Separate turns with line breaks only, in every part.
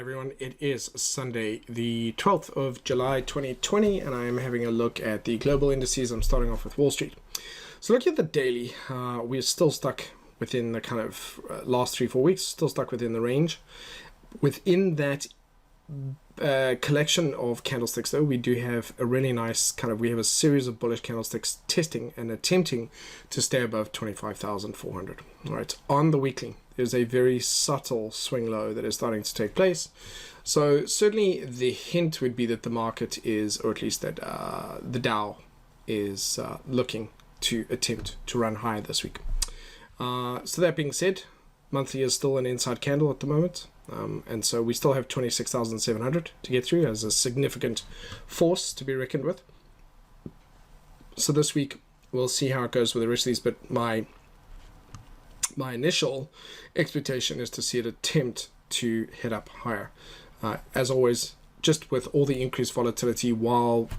everyone, it is Sunday the 12th of July 2020 and I'm having a look at the global indices. I'm starting off with Wall Street. So looking at the daily, we're still stuck within the kind of last 3-4 weeks, still stuck within the range. Within that collection of candlesticks though, we do have a really nice we have a series of bullish candlesticks testing and attempting to stay above 25,400. All right, on the weekly there's a very subtle swing low that is starting to take place. So certainly the hint would be that the market is, or at least that the Dow is looking to attempt to run higher this week. So that being said, monthly is still an inside candle at the moment. And so we still have 26,700 to get through as a significant force to be reckoned with. So this week we'll see how it goes with the rest of these, but my initial expectation is to see it attempt to head up higher. As always, just with all the increased volatility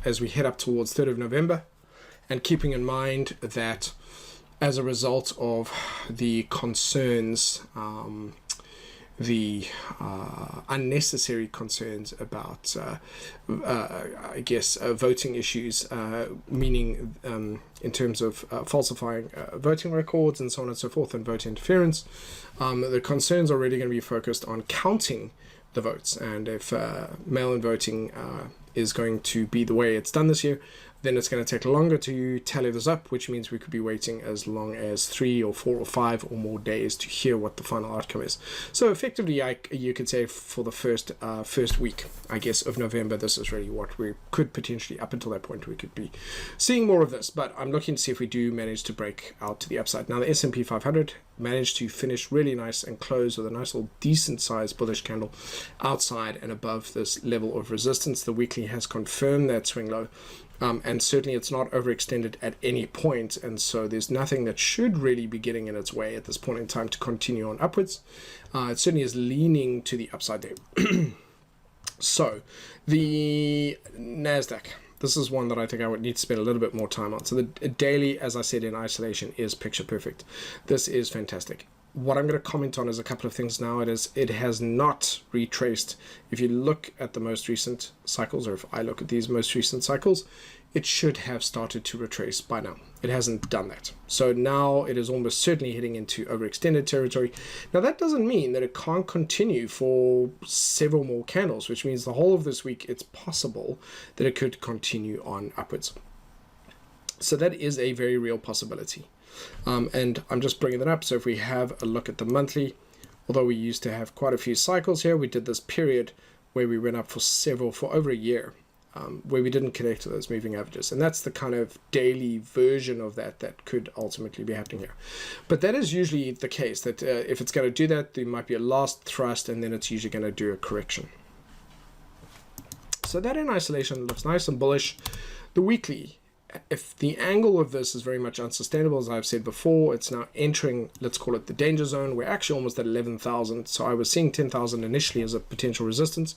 as we head up towards 3rd of November, and keeping in mind that as a result of the concerns, the unnecessary concerns about, voting issues, meaning in terms of falsifying voting records and so on and so forth, and vote interference. The concerns are really going to be focused on counting the votes, and if mail-in voting is going to be the way it's done this year, then it's going to take longer to tally this up, which means we could be waiting as long as 3 or 4 or 5 or more days to hear what the final outcome is. So effectively, you could say for the first week, I guess, of November, this is really what we could potentially, up until that point, we could be seeing more of this. But I'm looking to see if we do manage to break out to the upside. Now the S&P 500 managed to finish really nice and close with a nice little decent sized bullish candle outside and above this level of resistance. The weekly has confirmed that swing low. And certainly it's not overextended at any point, and so there's nothing that should really be getting in its way at this point in time to continue on upwards. It certainly is leaning to the upside there. So the Nasdaq, this is one that I think I would need to spend a little bit more time on. So the daily, as I said, in isolation is picture perfect. This is fantastic. What I'm going to comment on is a couple of things now. It has not retraced. If you look at the most recent cycles, or if I look at these most recent cycles, it should have started to retrace by now. It hasn't done that. So now it is almost certainly heading into overextended territory. Now that doesn't mean that it can't continue for several more candles, which means the whole of this week it's possible that it could continue on upwards. So that is a very real possibility. And I'm just bringing that up. So if we have a look at the monthly, although we used to have quite a few cycles here, we did this period where we went up for over a year, where we didn't connect to those moving averages. And that's the kind of daily version of that could ultimately be happening here. But that is usually the case, that if it's going to do that, there might be a last thrust, and then it's usually going to do a correction. So that in isolation looks nice and bullish. The weekly, if the angle of this is very much unsustainable, as I've said before, it's now entering, let's call it the danger zone. We're actually almost at 11,000. So I was seeing 10,000 initially as a potential resistance.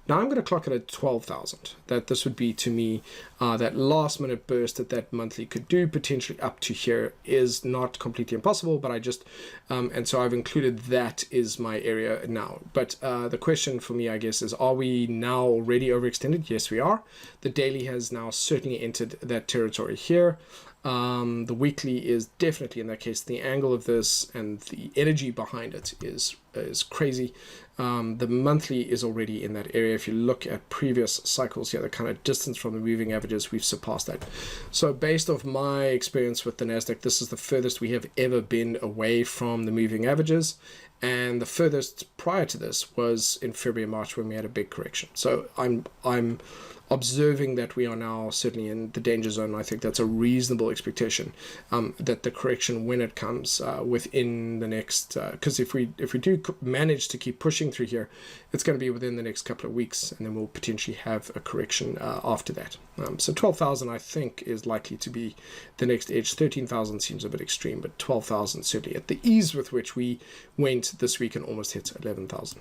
Now I'm going to clock it at 12,000. That this would be, to me, that last minute burst that monthly could do potentially up to here is not completely impossible, but I just, and so I've included that is my area now. But the question for me, I guess, is, are we now already overextended? Yes, we are. The daily has now certainly entered that territory here. The weekly is definitely in that case. The angle of this and the energy behind it is crazy. The monthly is already in that area. If you look at previous cycles here, the kind of distance from the moving averages, we've surpassed that. So based off my experience with the Nasdaq, this is the furthest we have ever been away from the moving averages. And the furthest prior to this was in February and March when we had a big correction. So I'm observing that we are now certainly in the danger zone. I think that's a reasonable expectation, that the correction, when it comes within the next, because if we do manage to keep pushing through here, it's going to be within the next couple of weeks, and then we'll potentially have a correction after that. So 12,000 I think is likely to be the next edge. 13,000 seems a bit extreme, but 12,000 certainly at the ease with which we went this week and almost hit 11,000.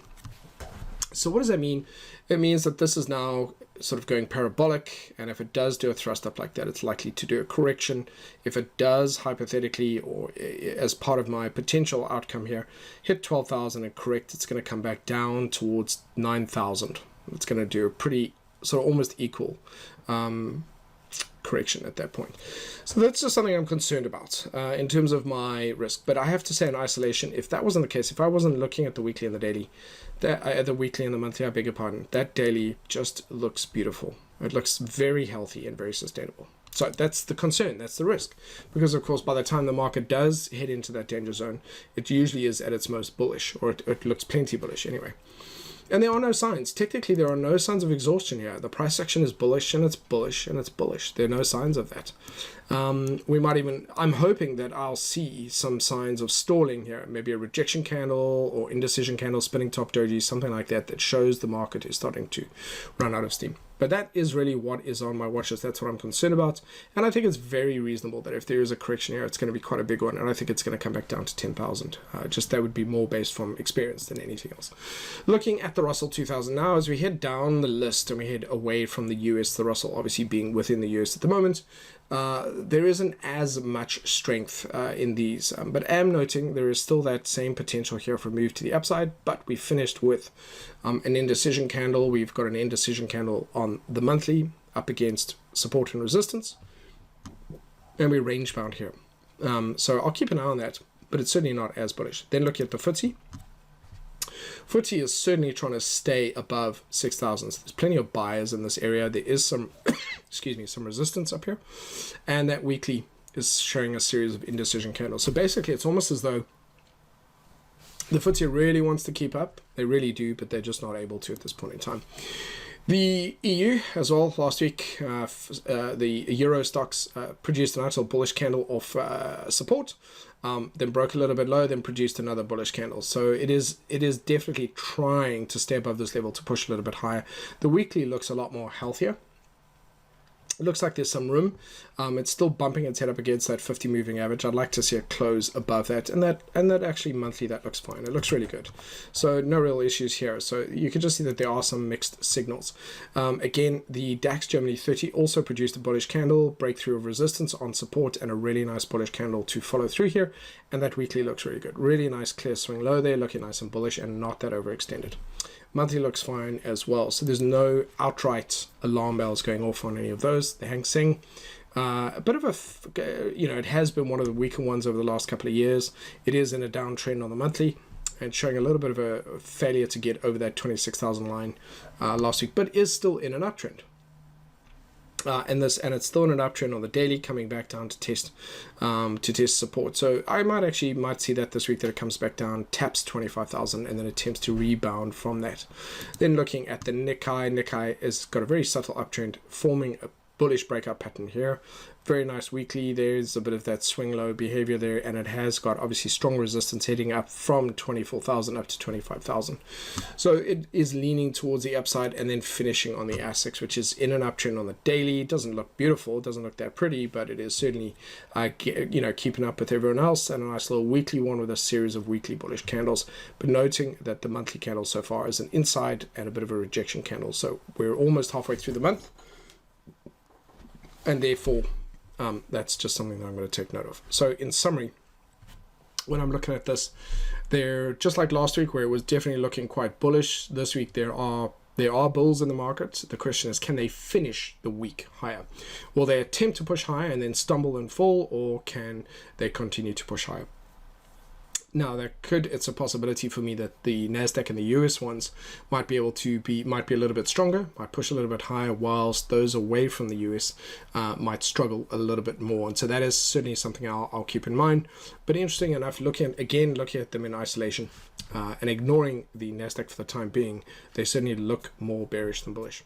So what does that mean? It means that this is now sort of going parabolic, and if it does do a thrust up like that, it's likely to do a correction. If it does, hypothetically, or as part of my potential outcome here, hit 12,000 and correct, it's going to come back down towards 9,000. It's going to do a pretty sort of almost equal correction at that point. So that's just something I'm concerned about in terms of my risk. But I have to say, in isolation, if that wasn't the case, if I wasn't looking at the weekly and the daily, the weekly and the monthly, I beg your pardon, that daily just looks beautiful. It looks very healthy and very sustainable. So that's the concern, that's the risk. Because, of course, by the time the market does head into that danger zone, it usually is at its most bullish, or it looks plenty bullish anyway. And there are no signs. Technically, there are no signs of exhaustion here. The price action is bullish, and it's bullish, and it's bullish. There are no signs of that. I'm hoping that I'll see some signs of stalling here. Maybe a rejection candle or indecision candle, spinning top doji, something like that, that shows the market is starting to run out of steam. But that is really what is on my watch list. That's what I'm concerned about. And I think it's very reasonable that if there is a correction here, it's going to be quite a big one. And I think it's going to come back down to 10,000. Just that would be more based from experience than anything else. Looking at the Russell 2000 now, as we head down the list and we head away from the US, the Russell obviously being within the US at the moment, there isn't as much strength in these, but I am noting there is still that same potential here for a move to the upside, but we finished with an indecision candle. We've got an indecision candle on the monthly up against support and resistance, and we're range bound here. So I'll keep an eye on that, but it's certainly not as bullish. Then looking at the FTSE. FTSE is certainly trying to stay above 6,000. So there's plenty of buyers in this area. There is some, excuse me, some resistance up here. And that weekly is showing a series of indecision candles. So basically, it's almost as though the FTSE really wants to keep up. They really do, but they're just not able to at this point in time. The EU as well, last week, the Euro stocks produced a nice little bullish candle of support, then broke a little bit low, then produced another bullish candle. So it is definitely trying to stay above this level to push a little bit higher. The weekly looks a lot more healthier. It looks like there's some room. It's still bumping its head up against that 50 moving average. I'd like to see it close above that, and that actually monthly, that looks fine. It looks really good. So no real issues here. So you can just see that there are some mixed signals. Again, the DAX Germany 30 also produced a bullish candle, breakthrough of resistance on support, and a really nice bullish candle to follow through here. And that weekly looks really good. Really nice clear swing low there, looking nice and bullish and not that overextended. Monthly looks fine as well. So there's no outright alarm bells going off on any of those. The Hang Seng, a bit of a, it has been one of the weaker ones over the last couple of years. It is in a downtrend on the monthly and showing a little bit of a failure to get over that 26,000 line last week, but is still in an uptrend. And it's still in an uptrend on the daily, coming back down to test support. So I might see that this week, that it comes back down, taps 25,000, and then attempts to rebound from that. Then looking at the Nikkei has got a very subtle uptrend, forming a bullish breakout pattern here. Very nice weekly. There's a bit of that swing low behavior there, and it has got obviously strong resistance heading up from 24,000 up to 25,000. So it is leaning towards the upside and then finishing on the ASICs, which is in an uptrend on the daily. It doesn't look beautiful, it doesn't look that pretty, but it is certainly keeping up with everyone else, and a nice little weekly one with a series of weekly bullish candles. But noting that the monthly candle so far is an inside and a bit of a rejection candle. So we're almost halfway through the month, and therefore that's just something that I'm going to take note of. So in summary, when I'm looking at this, they're just like last week, where it was definitely looking quite bullish. This week there are bulls in the market. The question is, can they finish the week higher? Will they attempt to push higher and then stumble and fall, or can they continue to push higher? Now, it's a possibility for me that the Nasdaq and the US ones might be a little bit stronger, might push a little bit higher, whilst those away from the US might struggle a little bit more. And so that is certainly something I'll keep in mind. But interesting enough, looking at them in isolation and ignoring the Nasdaq for the time being, they certainly look more bearish than bullish.